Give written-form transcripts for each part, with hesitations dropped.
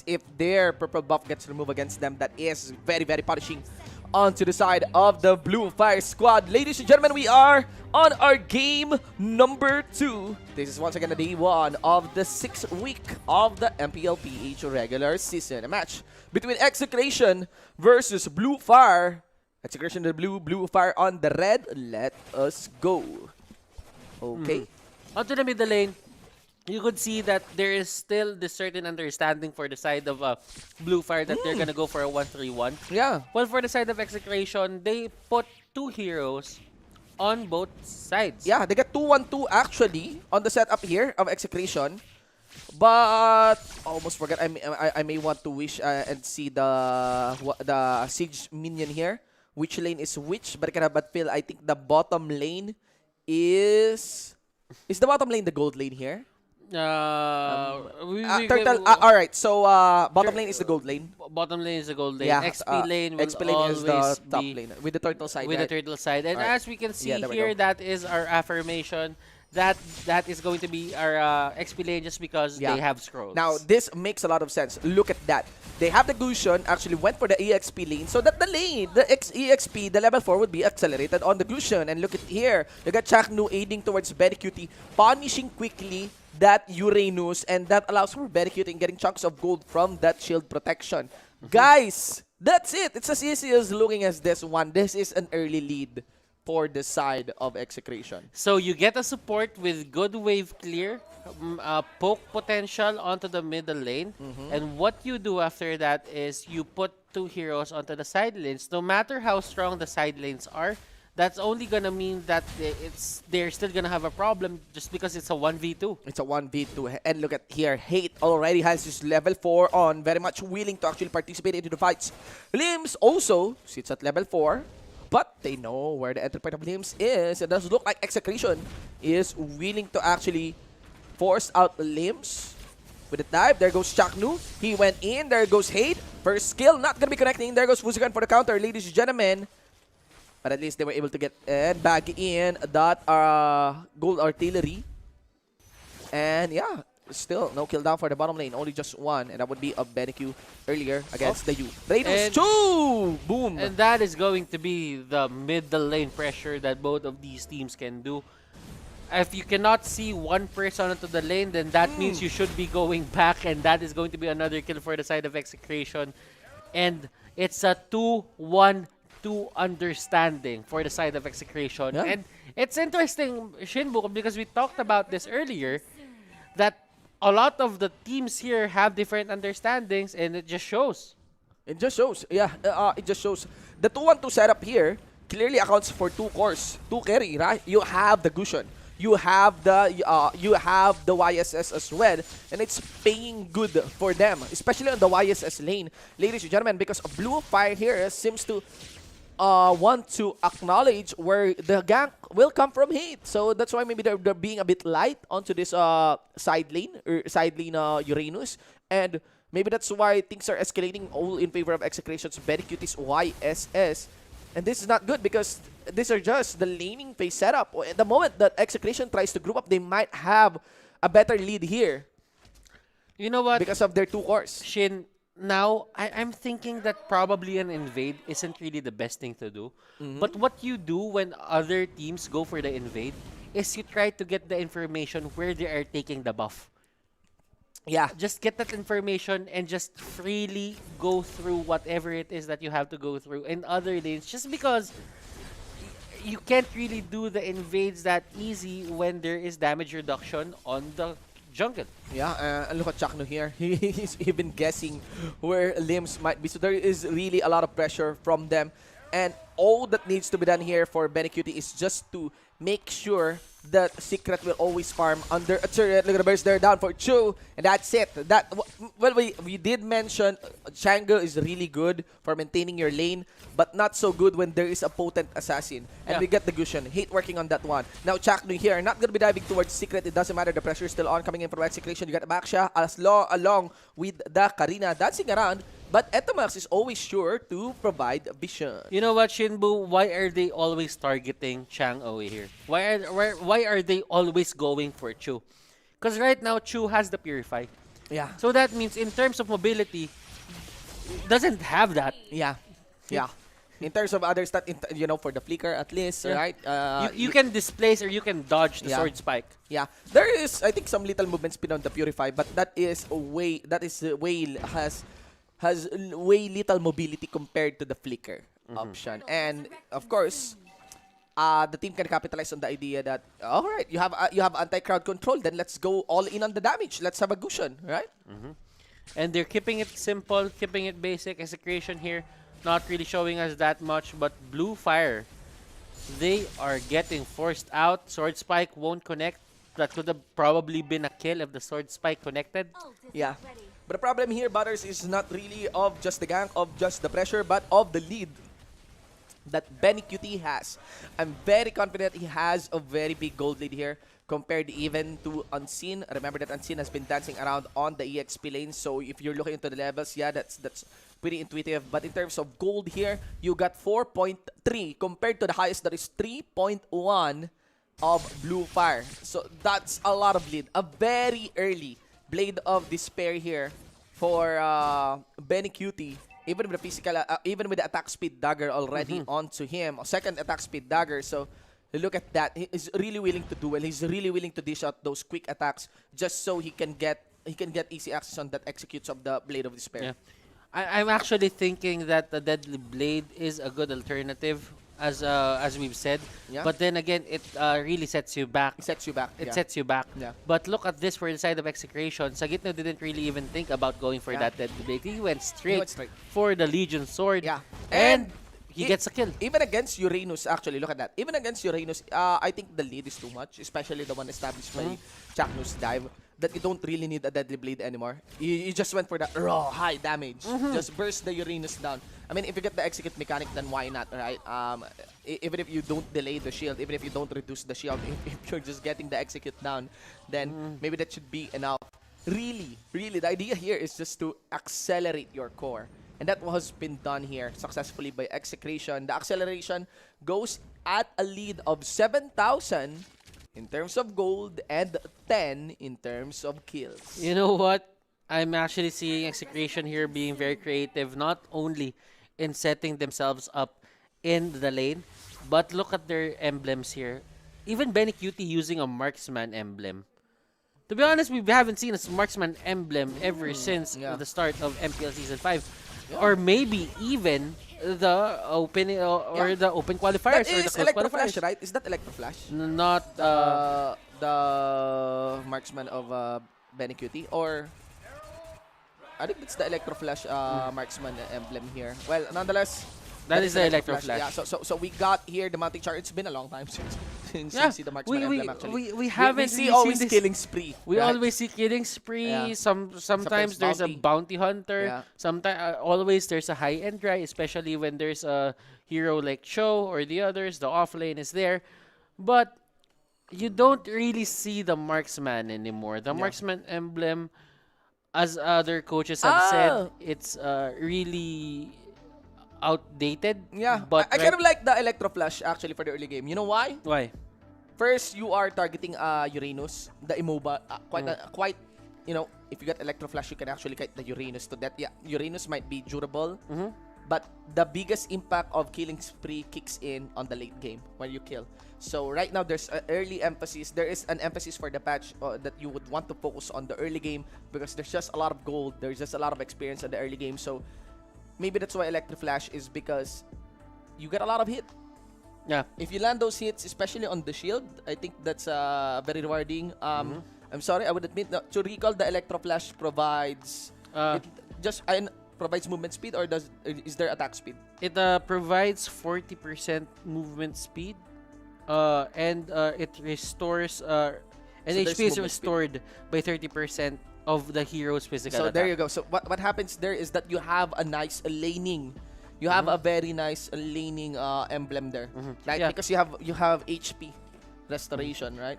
If their purple buff gets removed against them, that is very, very punishing onto the side of the Blue Fire squad. Ladies and gentlemen, we are on our game number 2. This is once again the day 1 of the 6th week of the Mpl-Ph regular season. A match between Execration versus Blue Fire. Execration the blue, Blue Fire on the red. Let us go. Okay. Onto the middle lane, you could see that there is still this certain understanding for the side of Blue Fire that they're gonna go for a 1-3-1. Yeah. Well, for the side of Execration, they put 2 heroes on both sides. Yeah, they got 2-1-2 actually on the setup here of Execration. But almost forgot. I may want to wish and see the Siege minion here. Which lane is which? But I cannot but feel I think the bottom lane is the bottom lane the gold lane here? Turtle. Alright, so bottom lane is the gold lane. Bottom lane is the gold lane. Yeah, XP lane will XP lane always is the top be lane with the turtle side. with right? the turtle side. And Alright. as we can see Yeah, there we here, go. that is our affirmation. That is going to be our XP lane just because Yeah. they have scrolls. Now, this makes a lot of sense. Look at that. They have the Gusion actually went for the EXP lane so that the lane, the EXP, the level 4 would be accelerated on the Gusion. And look at here. You got Chaknu aiding towards Cutie, punishing quickly that Uranus, and that allows for Cutie getting chunks of gold from that shield protection. Guys, that's it. It's as easy as looking as this one. This is an early lead for the side of Execration. So you get a support with good wave clear, poke potential onto the middle lane, and what you do after that is you put 2 heroes onto the side lanes. No matter how strong the side lanes are, that's only gonna mean that they're still gonna have a problem just because it's a 1v2. It's a 1v2. And look at here. Hate already has his level 4 on. Very much willing to actually participate into the fights. Limbs also sits at level 4. But they know where the entry point of Limbs is. It does look like Execration is willing to actually force out Limbs. With a dive, there goes Chaknu. He went in. There goes Hate. First skill, not going to be connecting. There goes Fuzikan for the counter, ladies and gentlemen. But at least they were able to get back in that gold artillery. And yeah, still no kill down for the bottom lane. Only just one. And that would be a BenQ earlier against the U. Raiders 2! Boom! And that is going to be the middle lane pressure that both of these teams can do. If you cannot see one person onto the lane, then that means you should be going back, and that is going to be another kill for the side of Execration. And it's a 2-1-2 understanding for the side of Execration. Yeah. And it's interesting, Shinbu, because we talked about this earlier, that a lot of the teams here have different understandings, and it just shows. It just shows. Yeah, it just shows. The 2-1-2 setup here clearly accounts for 2 cores, 2 carry, right? You have the Gusion. You have the YSS as well, and it's paying good for them, especially on the YSS lane, ladies and gentlemen, because Blue Fire here seems to want to acknowledge where the gank will come from Hate. So that's why maybe they're being a bit light onto this side lane Uranus, and maybe that's why things are escalating all in favor of Execration's Cutie's YSS. And this is not good because these are just the laning phase setup. At the moment that Execration tries to group up, they might have a better lead here. You know what? Because of their 2 cores. Shin, now I'm thinking that probably an invade isn't really the best thing to do. But what you do when other teams go for the invade is you try to get the information where they are taking the buff. Yeah. Just get that information and just freely go through whatever it is that you have to go through in other lanes, just because you can't really do the invades that easy when there is damage reduction on the jungle. Yeah, and look at Chaknu here. He's even guessing where Limbs might be. So there is really a lot of pressure from them. And all that needs to be done here for Cutie is just to make sure that Secret will always farm under a turret. Look at the burst there, down for Chu. And that's it. Well, we did mention Chango is really good for maintaining your lane, but not so good when there is a potent assassin. And we get the Gusion. Hate working on that one. Now Chaknu here, not going to be diving towards Secret. It doesn't matter. The pressure is still on coming in from Execration. You got Maxia along with the Karina dancing around. But Etomax is always sure to provide vision. You know what, Shinbu? Why are they always targeting Chang Oe here? Why are they always going for Chu? Because right now, Chu has the Purify. Yeah. So that means in terms of mobility, it doesn't have that. Yeah. Yeah. In terms of other stat, you know, for the flicker at least, Yeah. right? You can displace or you can dodge the Yeah. sword spike. Yeah, there is, I think, some little movement speed on the Purify, but that is a way, has way little mobility compared to the Flicker option. And of course, the team can capitalize on the idea that, all right, you have anti-crowd control, then let's go all in on the damage. Let's have a Gusion, right? And they're keeping it simple, keeping it basic. Execration here, not really showing us that much, but Blue Fire, they are getting forced out. Sword Spike won't connect. That could have probably been a kill if the Sword Spike connected. Yeah. But the problem here, Butters, is not really of just the gank, of just the pressure, but of the lead that Benny QT has. I'm very confident he has a very big gold lead here compared even to Unseen. Remember that Unseen has been dancing around on the EXP lane, so if you're looking into the levels, yeah, that's pretty intuitive. But in terms of gold here, you got 4.3 compared to the highest that is 3.1 of Blue Fire. So that's a lot of lead. A very early Blade of Despair here for Benny QT. Even with the physical, even with the attack speed dagger already onto him, second attack speed dagger. So look at that. He is really willing to duel. He's really willing to dish out those quick attacks just so he can get easy access on that executes of the Blade of Despair. Yeah. I'm actually thinking that the Deadly Blade is a good alternative, as we've said. Yeah. But then again, it really sets you back. It sets you back. It yeah. sets you back. Yeah. But look at this for the side of Execration. Sagitno didn't really even think about going for Yeah. that Deadly Blade. He went straight, straight. for the Legion Sword. Yeah. And he gets a kill. Even against Uranus, actually, look at that. Even against Uranus, I think the lead is too much, especially the one established by Chaknu's dive, that you don't really need a Deadly Blade anymore. You just went for that raw, high damage. Just burst the Uranus down. I mean, if you get the execute mechanic, then why not, right? Even if you don't delay the shield, even if you don't reduce the shield, if you're just getting the execute down, then maybe that should be enough. Really, the idea here is just to accelerate your core. And that has been done here successfully by Execration. The acceleration goes at a lead of 7,000 in terms of gold and 10 in terms of kills. You know what? I'm actually seeing Execration here being very creative, not only in setting themselves up in the lane, but look at their emblems here. Even Benny QT using a marksman emblem. To be honest, we haven't seen a marksman emblem ever since the start of MPL Season 5. Or maybe even the open the open qualifiers That or the is close Electroflash, qualifiers. right? Is that Electroflash? Not The marksman of Benny QT? Or I think it's the Electroflash marksman emblem here. Well, nonetheless, that is the Electroflash. Yeah, so we got here the mounting chart. It's been a long time since we see the marksman we emblem actually. we haven't we see really always seen this. killing spree. We right? always see killing spree. Yeah. Sometimes there's a bounty hunter. Yeah. Sometimes always there's a high end guy, especially when there's a hero like Cho or the others. The off lane is there, but you don't really see the marksman anymore. The marksman emblem, as other coaches have said, it's really outdated. Yeah, but I kind of like the Electroflash actually for the early game. You know why? Why? First, you are targeting Uranus, the immobile, quite, you know, if you get Electroflash, you can actually get the Uranus to that. Yeah, Uranus might be durable, but the biggest impact of killing spree kicks in on the late game when you kill. So right now, there's an early emphasis. There is an emphasis for the patch that you would want to focus on the early game because there's just a lot of gold. There's just a lot of experience in the early game. So maybe that's why Electroflash is because you get a lot of hit. Yeah. If you land those hits, especially on the shield, I think that's very rewarding. I'm sorry, I would admit that to recall the Electroflash provides provides movement speed or is there attack speed? It provides 40% movement speed, and it restores and So HP is restored by 30% of the hero's physical So attack. there you go. So what happens there is that you have a nice laning. You have a very nice laning emblem there, right? Yeah. Because you have HP restoration, right?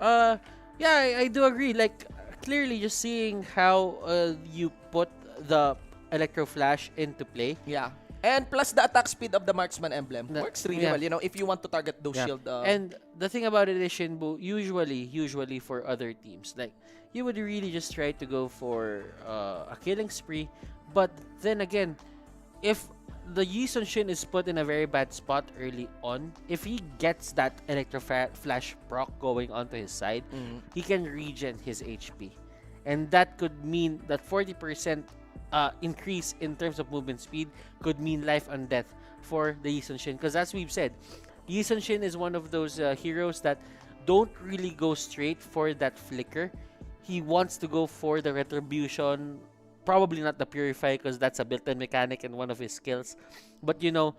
Yeah, I do agree. Like, clearly just seeing how you put the Electroflash into play. Yeah. And plus the attack speed of the marksman emblem works really Yeah. well. You know, if you want to target those Yeah. shield. And the thing about it is, Shinbu, usually for other teams, like, you would really just try to go for a killing spree. But then again, if the Yi Sun Shin is put in a very bad spot early on, if he gets that flash proc going onto his side, he can regen his HP. And that could mean that 40% increase in terms of movement speed could mean life and death for the Yi Sun Shin. Because as we've said, Yi Sun Shin is one of those heroes that don't really go straight for that flicker. He wants to go for the retribution, probably not the purify because that's a built-in mechanic and one of his skills. But you know,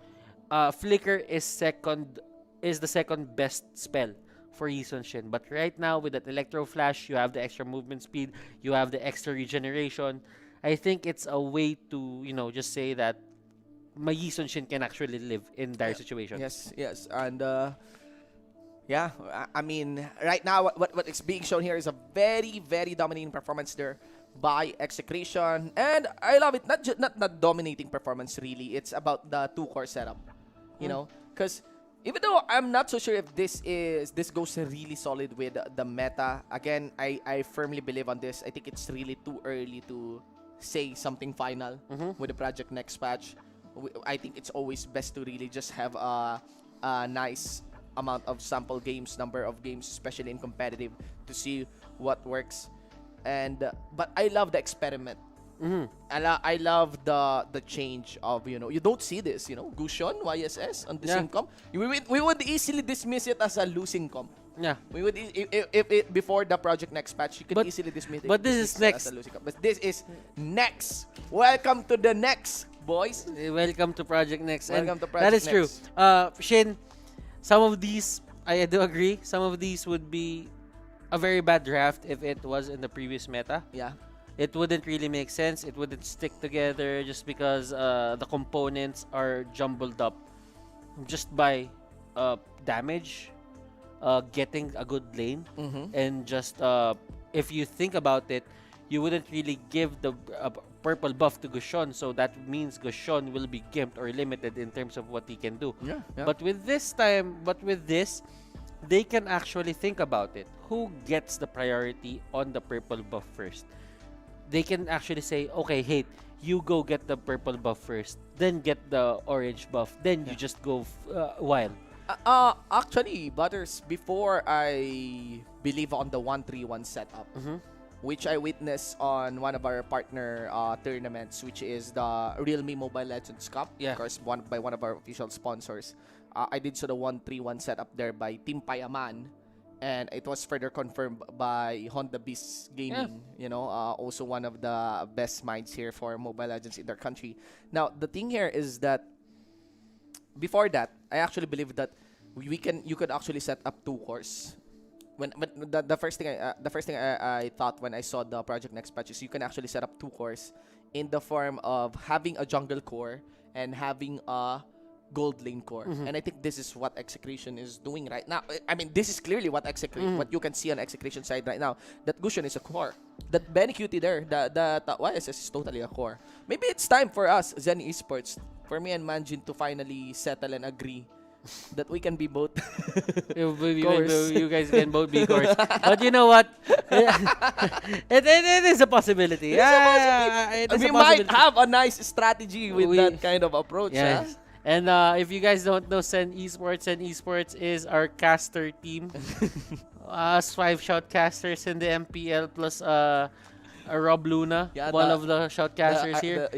flicker is the second best spell for Yi Sun Shin. But right now with that electro flash, you have the extra movement speed, you have the extra regeneration. I think it's a way to, you know, just say that my Yi Sun Shin can actually live in dire situations. Yes, and yeah, I mean, right now what is being shown here is a very, very dominating performance there by Execration, and I love it. Not dominating performance really. It's about the 2-core setup, you know, because even though I'm not so sure if this goes really solid with the meta. Again, I firmly believe on this. I think it's really too early to say something final with the project next patch. I think it's always best to really just have a nice amount of sample games, number of games, especially in competitive, to see what works. And but I love the experiment. I love the change of, you know, you don't see this, you know, Gushon YSS on the same comp. We would easily dismiss it as a losing comp. Yeah. We would if it before the project next patch, you could easily dismiss it. But this is next. As a losing comp. But this is next. Welcome to the next, boys. Welcome to Project Next. Welcome to That is Project true. Shin, some of these, I do agree, some of these would be a very bad draft if it was in the previous meta. Yeah. It wouldn't really make sense. It wouldn't stick together just because the components are jumbled up just by damage, getting a good lane, and just if you think about it, you wouldn't really give the purple buff to Gushon, so that means Gushon will be gimped or limited in terms of what he can do. Yeah. But with this, they can actually think about it. Who gets the priority on the purple buff first? They can actually say, okay, Hate, you go get the purple buff first, then get the orange buff, then you just go wild. Actually, Butters, before I believe on the 1-3-1 setup, which I witnessed on one of our partner tournaments, which is the Realme Mobile Legends Cup, of course, by one of our official sponsors. I did so the 1-3-1 setup there by Team Payaman, and it was further confirmed by Honda Beast Gaming, you know, also one of the best minds here for Mobile Legends in their country. Now, the thing here is that before that, I actually believe that you could actually set up 2 cores. But the first thing I thought when I saw the Project Next patch is you can actually set up 2 cores in the form of having a jungle core and having a gold lane core. And I think this is what Execration is doing right now. I mean, this is clearly what what you can see on Execration side right now. That Gushon is a core. That Benny Cutie there, the YSS is totally a core. Maybe it's time for us, Zen Esports, for me and Manjin to finally settle and agree that we can be both you guys can both be cores. But you know what? It is a possibility. We might have a nice strategy with that kind of approach. Yes. Huh? And if you guys don't know Sen Esports is our caster team. Us 5 shoutcasters in the MPL plus Rob Luna, one of the shoutcasters here.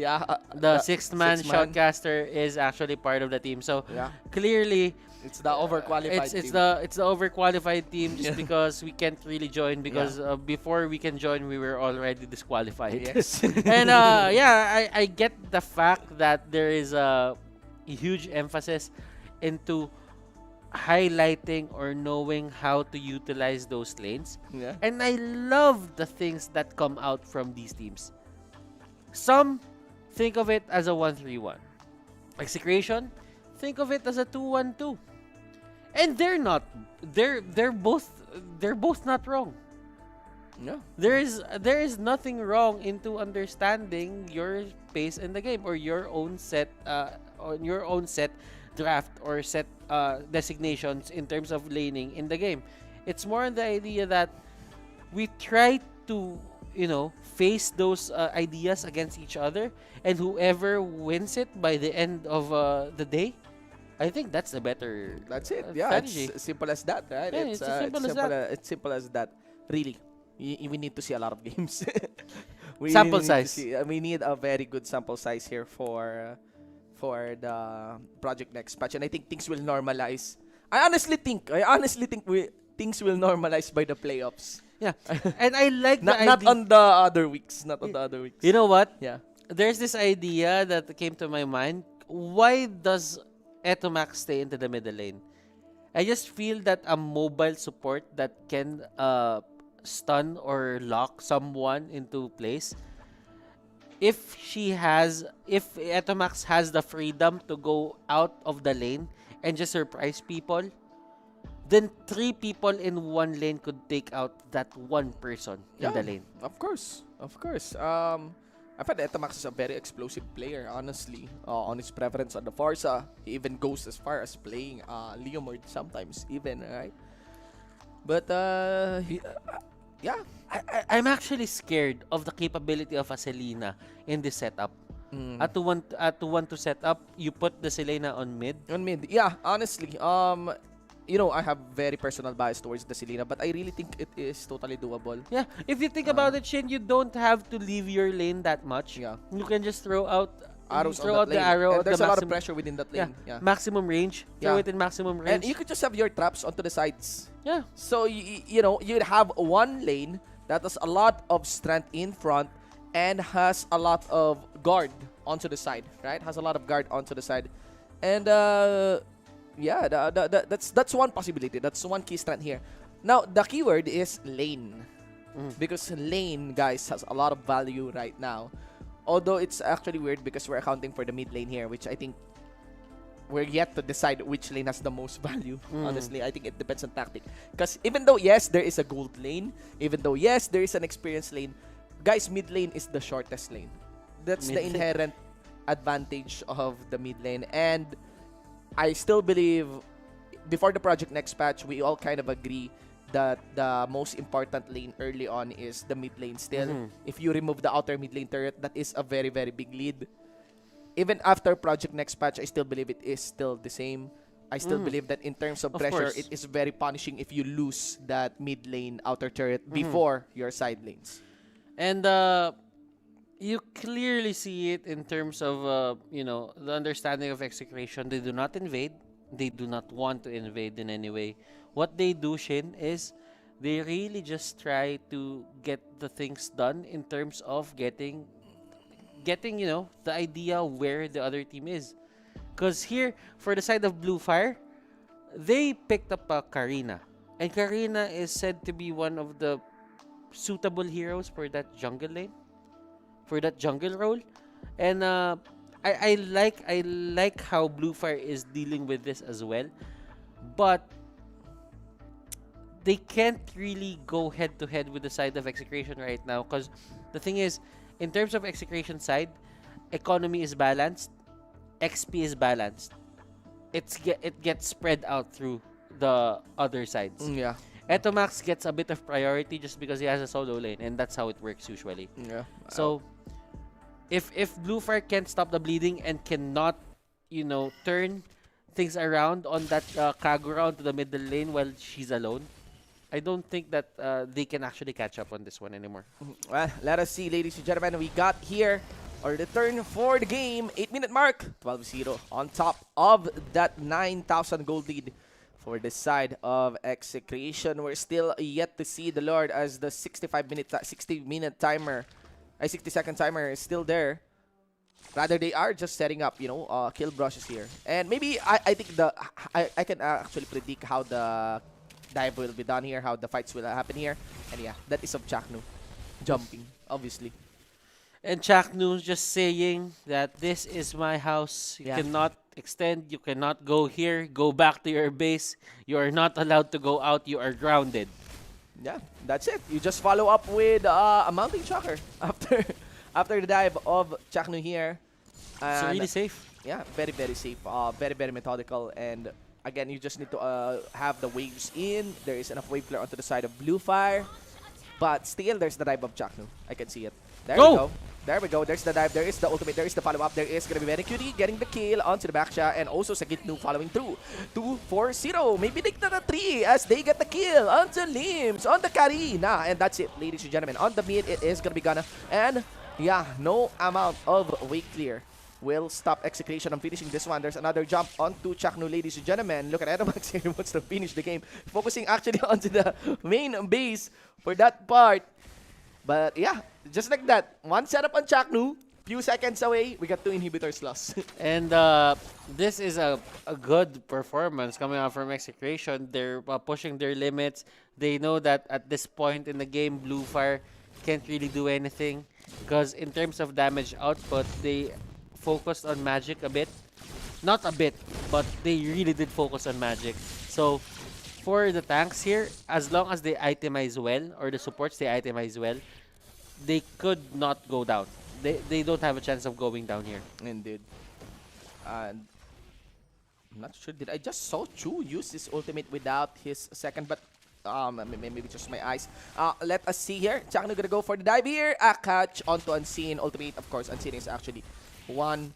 The sixth man shoutcaster is actually part of the team. So clearly, it's the overqualified team. It's the overqualified team just because we can't really join because before we can join, we were already disqualified. Yes. And I get the fact that there is a huge emphasis into highlighting or knowing how to utilize those lanes. And I love the things that come out from these teams. Some think of it as a 1-3-1. Execration, think of it as a 2-1-2. And they're both not wrong. Yeah. There is nothing wrong into understanding your pace in the game or your own set on your own set draft or set designations in terms of laning in the game. It's more on the idea that we try to face those ideas against each other, and whoever wins it by the end of the day, I think that's the better That's it. Yeah, strategy. it's as simple as that, right? Yeah, it's as simple as that. It's simple as that. Really, we need to see a lot of games. We Sample really need to size. see. We need a very good sample size here for the project next patch, and I think things will normalize. I honestly think things will normalize by the playoffs. Yeah, and I like the Not idea. on the other weeks. Not on the other weeks. You know what? Yeah. There's this idea that came to my mind. Why does Etomax stay into the middle lane? I just feel that a mobile support that can stun or lock someone into place. If Etomax has the freedom to go out of the lane and just surprise people, then 3 people in one lane could take out that one person in the lane. Of course. I find Etamax is a very explosive player, honestly. On his preference on the Forza, he even goes as far as playing Leomord sometimes, even, right? But, yeah. I'm actually scared of the capability of a Selena in this setup. At to want to set up, you put the Selena on mid. On mid, yeah, honestly, I have very personal bias towards the Selena, but I really think it is totally doable. Yeah, if you think about it, Shin, you don't have to leave your lane that much. Yeah. You can just throw out Arrows throw on out that the lane. arrow. And at there's the a lot of maximum- pressure within that lane. Yeah. Maximum range. Throw Yeah. it in maximum And range. you could just have your traps onto the sides. Yeah. So, you'd have one lane that has a lot of strength in front and has a lot of guard onto the side, right? Has a lot of guard onto the side. And, yeah, that's one possibility. That's one key strength here. Now, the keyword is lane. Because lane, guys, has a lot of value right now. Although it's actually weird because we're accounting for the mid lane here, which I think we're yet to decide which lane has the most value. Honestly, I think it depends on tactic. Because even though, yes, there is a gold lane, even though, yes, there is an experience lane, guys, mid lane is the shortest lane. That's the inherent advantage of the mid lane. And I still believe, before the project next patch, we all kind of agree that the most important lane early on is the mid lane still. If you remove the outer mid lane turret, that is a very, very big lead. Even after project next patch, I still believe it is still the same. I still believe that in terms of pressure, course. it is very punishing if you lose that mid lane outer turret before your side lanes. And you clearly see it in terms of the understanding of execration. They do not invade. They do not want to invade in any way. What they do, Shin, is they really just try to get the things done in terms of getting the idea where the other team is. Because here, for the side of Blue Fire, they picked up Karina. And Karina is said to be one of the suitable heroes for that jungle lane, for that jungle role. And I like how Blue Fire is dealing with this as well. But they can't really go head to head with the side of Execration right now, because the thing is, in terms of Execration side, economy is balanced, XP is balanced. It gets spread out through the other sides. Yeah. Etomax gets a bit of priority just because he has a solo lane, and that's how it works usually. Yeah. So if Blue Fire can't stop the bleeding and cannot, turn things around on that Kagura onto the middle lane while she's alone, I don't think that they can actually catch up on this one anymore. Well, let us see, ladies and gentlemen. We got here our return for the game. 8-minute mark. 12-0 on top of that 9,000 gold lead for the side of Execration. We're still yet to see the Lord as the 60-minute timer, 60-second timer is still there. Rather, they are just setting up, kill brushes here. And maybe I think I can actually predict how the dive will be done here, how the fights will happen here. And yeah, that is of Chaknu jumping, obviously. And Chaknu's just saying that this is my house. You Yeah. cannot extend. You cannot go here. Go back to your base. You are not allowed to go out. You are grounded. Yeah, that's it. You just follow up with a mounting shocker after the dive of Chaknu here. It's And really safe. yeah, very, very safe. Very methodical. And again, you just need to have the waves in. There is enough wave clear onto the side of Blue Fire. But still, there's the dive of Chaknu. I can see it. There we go. There we go. There's the dive. There is the ultimate. There is the follow-up. There is going to be very cutie getting the kill onto the back shot. And also Sagitnu following through. 2-4-0. Maybe take the 3 as they get the kill onto Limbs. On the Karina. And that's it, ladies and gentlemen. On the mid, it is going to be Gunna. And yeah, no amount of wake clear will stop Execration on finishing this one. There's another jump onto Chaknu, ladies and gentlemen. Look at Edomax here. He wants to finish the game. Focusing actually onto the main base for that part. But yeah, just like that. One setup on Chaknu. Few seconds away, we got 2 inhibitors lost. And this is a good performance coming out from Execration. They're pushing their limits. They know that at this point in the game, Blue Fire can't really do anything. Because in terms of damage output, they focused on Magic a bit. Not a bit, but they really did focus on Magic. So for the tanks here, as long as they itemize well, or the supports they itemize well, they could not go down. They don't have a chance of going down here. Indeed. And I'm not sure. Did I just saw Chu use his ultimate without his second? But maybe just my eyes. Let us see here. Chaknu gonna go for the dive here. A catch onto Unseen. Ultimate, of course. Unseen is actually one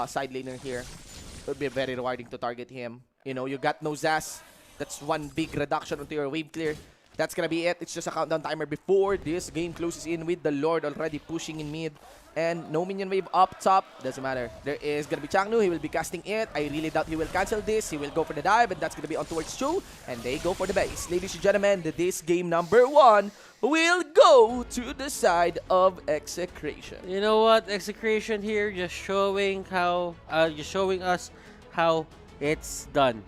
side laner here. It would be very rewarding to target him. You know, you got no Zaz. That's one big reduction onto your wave clear. That's gonna be it. It's just a countdown timer before this game closes in with the Lord already pushing in mid. And no minion wave up top. Doesn't matter. There is gonna be Chaknu. He will be casting it. I really doubt he will cancel this. He will go for the dive, and that's gonna be on towards Chu. And they go for the base. Ladies and gentlemen, this game number 1 will go to the side of Execration. You know what? Execration here just showing us how it's done.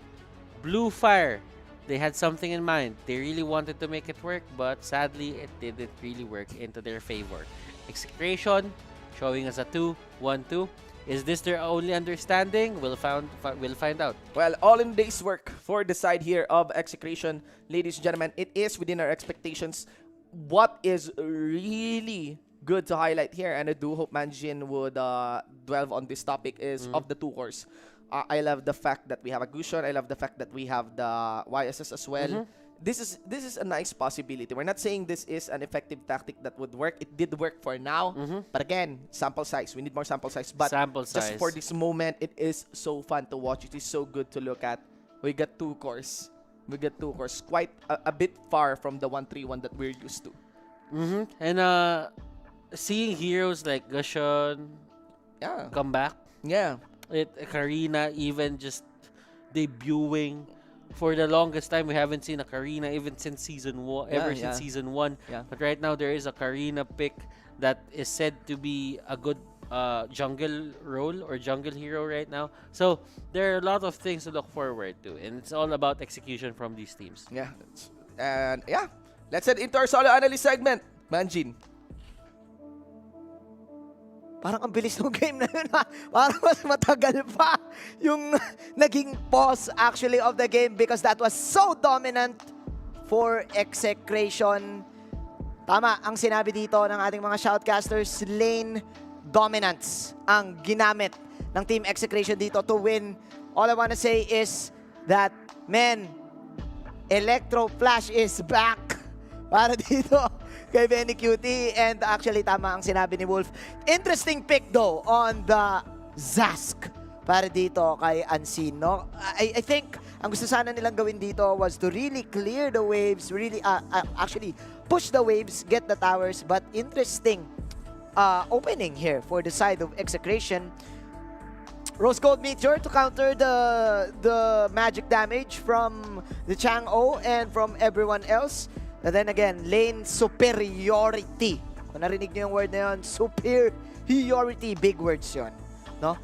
Blue Fire. They had something in mind. They really wanted to make it work, but sadly, it didn't really work into their favor. Execration showing us a 2-1-2. Is this their only understanding? We'll find out. Well, all in day's work for the side here of Execration. Ladies and gentlemen, it is within our expectations. What is really good to highlight here, and I do hope Manjin would delve on this topic, is of the 2 cores. I love the fact that we have a Gusion. I love the fact that we have the YSS as well. This is a nice possibility. We're not saying this is an effective tactic that would work. It did work for now. But again, sample size. We need more sample size. But just for this moment, it is so fun to watch. It is so good to look at. We got 2 cores. We got 2 cores. Quite a bit far from the 1-3-1 that we're used to. And seeing heroes like Gusion come back. Yeah. Karina even just debuting. For the longest time, we haven't seen a Karina even since season 1. Since season 1. Yeah. But right now, there is a Karina pick that is said to be a good jungle role or jungle hero right now. So there are a lot of things to look forward to, and it's all about execution from these teams. Yeah. And yeah, let's head into our solo analyst segment. Manjin. Parang ang bilis ng game na yun, ha? Parang mas matagal pa yung naging pause actually of the game because that was so dominant for Execration. Tama ang sinabi dito ng ating mga shoutcasters, lane dominance ang ginamit ng Team Execration dito to win. All I wanna say is that, man, Electro Flash is back para dito kay Benny Cutie, and actually tama ang sinabi ni Wolf. Interesting pick though on the Zask para dito kay Unseen, no? I think ang gusto sana nilang gawin dito was to really clear the waves, really actually push the waves, get the towers, but interesting opening here for the side of Execration. Rose Gold Meteor to counter the magic damage from the Chang'o and from everyone else. And then again, lane superiority. Kung narinig niyo yung word na yun, superiority, big words yun. No?